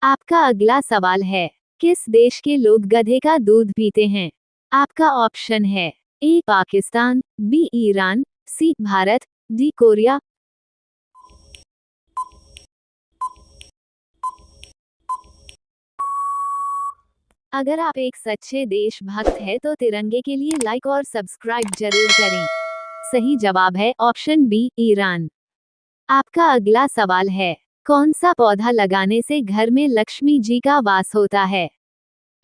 आपका अगला सवाल है, किस देश के लोग गधे का दूध पीते हैं? आपका ऑप्शन है ए पाकिस्तान, बी ईरान, सी भारत, डी कोरिया। अगर आप एक सच्चे देशभक्त हैं तो तिरंगे के लिए लाइक और सब्सक्राइब जरूर करें। सही जवाब है ऑप्शन बी ईरान। आपका अगला सवाल है, कौन सा पौधा लगाने से घर में लक्ष्मी जी का वास होता है?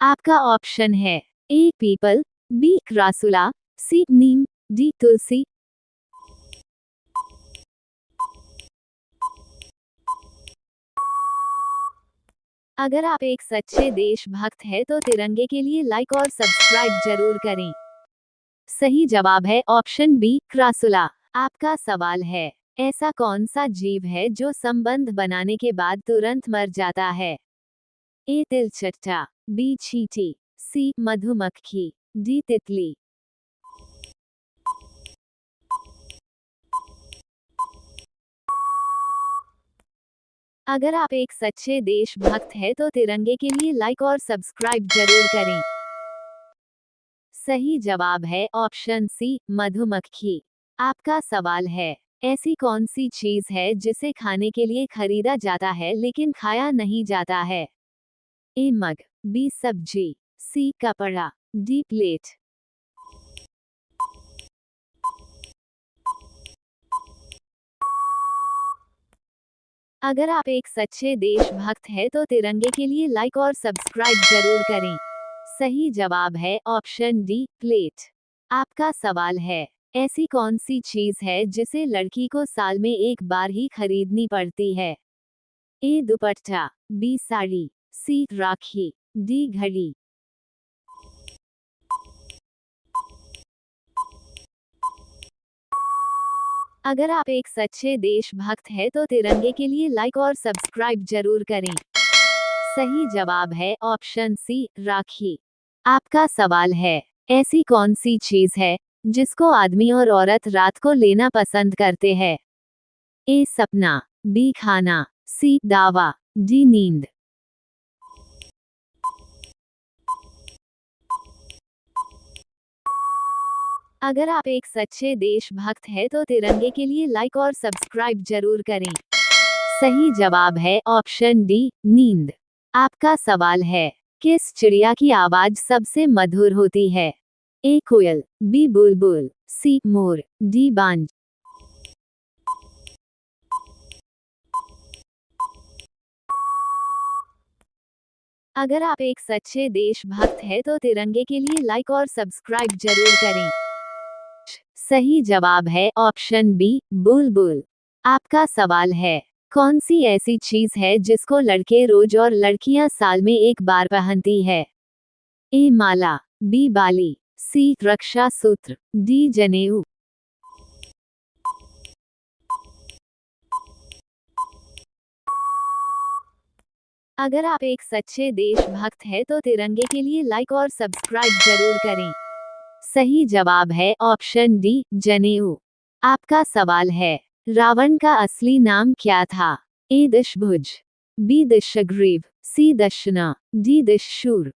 आपका ऑप्शन है ए पीपल, बी क्रासुला, सी नीम, डी तुलसी। अगर आप एक सच्चे देशभक्त हैं तो तिरंगे के लिए लाइक और सब्सक्राइब जरूर करें। सही जवाब है ऑप्शन बी क्रासुला। आपका सवाल है, ऐसा कौन सा जीव है जो संबंध बनाने के बाद तुरंत मर जाता है? ए तिलचट्टा, बी चींटी, सी मधुमक्खी, डी तितली। अगर आप एक सच्चे देशभक्त हैं तो तिरंगे के लिए लाइक और सब्सक्राइब जरूर करें। सही जवाब है ऑप्शन सी मधुमक्खी। आपका सवाल है, ऐसी कौन सी चीज है जिसे खाने के लिए खरीदा जाता है लेकिन खाया नहीं जाता है? ए मग, बी सब्जी, सी कपड़ा, डी प्लेट। अगर आप एक सच्चे देशभक्त हैं तो तिरंगे के लिए लाइक और सब्सक्राइब जरूर करें। सही जवाब है ऑप्शन डी प्लेट। आपका सवाल है, ऐसी कौन सी चीज है जिसे लड़की को साल में एक बार ही खरीदनी पड़ती है? ए दुपट्टा, बी साड़ी, सी राखी, डी घड़ी। अगर आप एक सच्चे देशभक्त हैं तो तिरंगे के लिए लाइक और सब्सक्राइब जरूर करें। सही जवाब है ऑप्शन सी राखी। आपका सवाल है, ऐसी कौन सी चीज है जिसको आदमी और औरत रात को लेना पसंद करते हैं? ए सपना, बी खाना, सी दावा, डी नींद। अगर आप एक सच्चे देशभक्त हैं तो तिरंगे के लिए लाइक और सब्सक्राइब जरूर करें। सही जवाब है ऑप्शन डी नींद। आपका सवाल है, किस चिड़िया की आवाज सबसे मधुर होती है? ए कोयल, बी बुलबुल, सी मोर, डी बांज। अगर आप एक सच्चे देशभक्त हैं तो तिरंगे के लिए लाइक और सब्सक्राइब जरूर करें। सही जवाब है ऑप्शन बी बुलबुल। आपका सवाल है, कौन सी ऐसी चीज है जिसको लड़के रोज और लड़कियां साल में एक बार पहनती है? ए माला, बी बाली, सी रक्षा सूत्र, डी जनेऊ। अगर आप एक सच्चे देशभक्त हैं तो तिरंगे के लिए लाइक और सब्सक्राइब जरूर करें। सही जवाब है ऑप्शन डी जनेऊ। आपका सवाल है, रावण का असली नाम क्या था? ए दशभुज, बी दशग्रीव, सी दशना, डी दशशूर।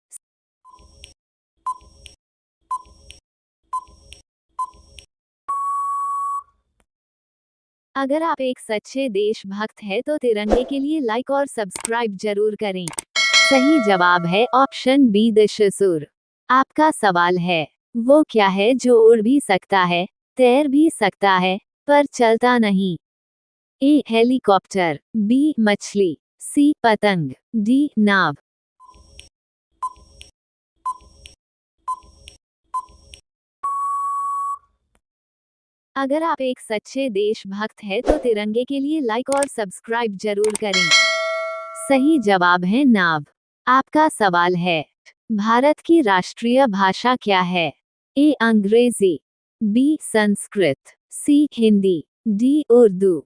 अगर आप एक सच्चे देशभक्त हैं तो तिरंगे के लिए लाइक और सब्सक्राइब जरूर करें। सही जवाब है ऑप्शन बी दशसूर। आपका सवाल है, वो क्या है जो उड़ भी सकता है, तैर भी सकता है, पर चलता नहीं? ए हेलीकॉप्टर, बी मछली, सी पतंग, डी नाव। अगर आप एक सच्चे देशभक्त हैं तो तिरंगे के लिए लाइक और सब्सक्राइब जरूर करें। सही जवाब है नाव। आपका सवाल है, भारत की राष्ट्रीय भाषा क्या है? ए अंग्रेजी, बी संस्कृत, सी हिंदी, डी उर्दू।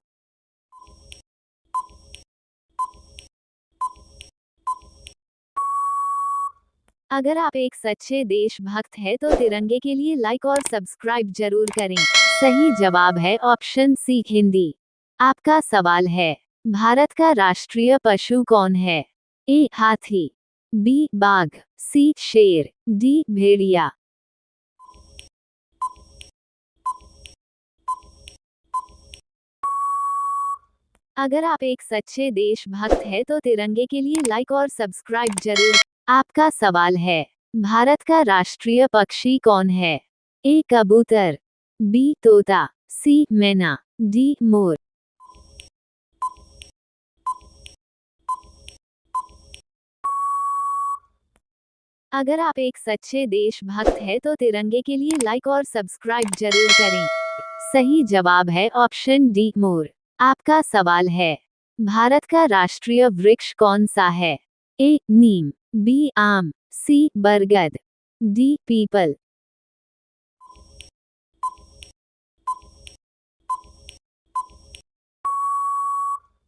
अगर आप एक सच्चे देशभक्त हैं तो तिरंगे के लिए लाइक और सब्सक्राइब जरूर करें। सही जवाब है ऑप्शन सी हिंदी। आपका सवाल है, भारत का राष्ट्रीय पशु कौन है? ए हाथी, बी बाघ, सी शेर, डी भेड़िया। अगर आप एक सच्चे देशभक्त हैं तो तिरंगे के लिए लाइक और सब्सक्राइब जरूर। आपका सवाल है, भारत का राष्ट्रीय पक्षी कौन है? ए कबूतर, बी तोता, सी मैना, डी मोर। अगर आप एक सच्चे देशभक्त हैं तो तिरंगे के लिए लाइक और सब्सक्राइब जरूर करें। सही जवाब है ऑप्शन डी मोर। आपका सवाल है, भारत का राष्ट्रीय वृक्ष कौन सा है? ए नीम, बी आम, सी बरगद, डी पीपल।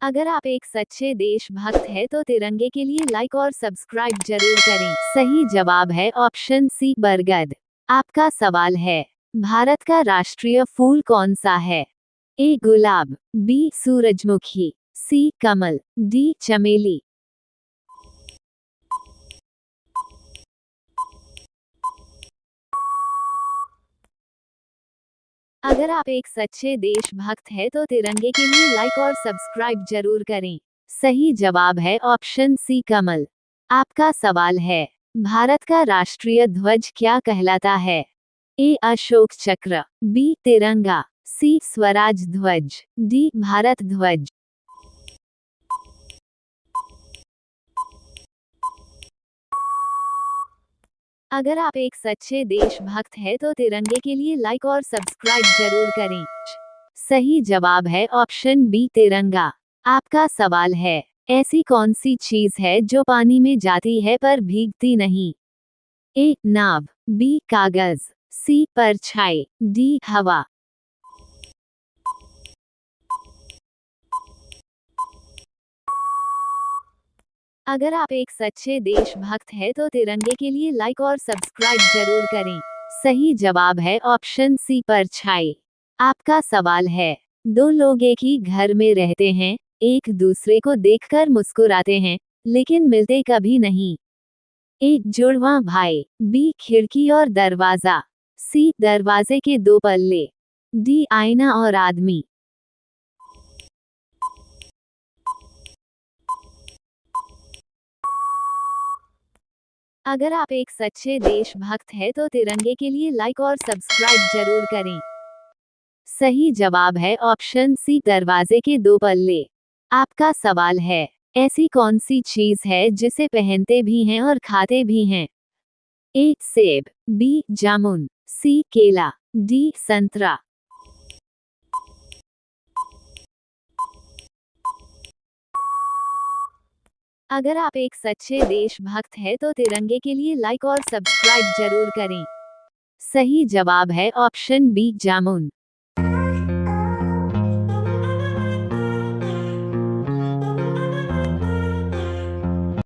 अगर आप एक सच्चे देशभक्त हैं तो तिरंगे के लिए लाइक और सब्सक्राइब जरूर करें। सही जवाब है ऑप्शन सी बरगद। आपका सवाल है, भारत का राष्ट्रीय फूल कौन सा है? ए गुलाब, बी सूरजमुखी, सी कमल, डी चमेली। अगर आप एक सच्चे देशभक्त हैं तो तिरंगे के लिए लाइक और सब्सक्राइब जरूर करें। सही जवाब है ऑप्शन सी कमल। आपका सवाल है, भारत का राष्ट्रीय ध्वज क्या कहलाता है? ए अशोक चक्र, बी तिरंगा, सी स्वराज ध्वज, डी भारत ध्वज। अगर आप एक सच्चे देशभक्त हैं तो तिरंगे के लिए लाइक और सब्सक्राइब जरूर करें। सही जवाब है ऑप्शन बी तिरंगा। आपका सवाल है, ऐसी कौन सी चीज है जो पानी में जाती है पर भीगती नहीं? ए नाव, बी कागज, सी परछाई, डी हवा। अगर आप एक सच्चे देशभक्त हैं तो तिरंगे के लिए लाइक और सब्सक्राइब जरूर करें। सही जवाब है ऑप्शन सी परछाई। आपका सवाल है, दो लोग एक ही घर में रहते हैं, एक दूसरे को देखकर मुस्कुराते हैं, लेकिन मिलते कभी नहीं। ए जुड़वां भाई, बी खिड़की और दरवाजा, सी दरवाजे के दो पल्ले, डी आईना और आदमी। अगर आप एक सच्चे देशभक्त हैं तो तिरंगे के लिए लाइक और सब्सक्राइब जरूर करें। सही जवाब है ऑप्शन सी दरवाजे के दो पल्ले। आपका सवाल है, ऐसी कौन सी चीज है जिसे पहनते भी हैं और खाते भी हैं? ए सेब, बी जामुन, सी केला, डी संतरा। अगर आप एक सच्चे देशभक्त हैं तो तिरंगे के लिए लाइक और सब्सक्राइब जरूर करें। सही जवाब है ऑप्शन बी जामुन।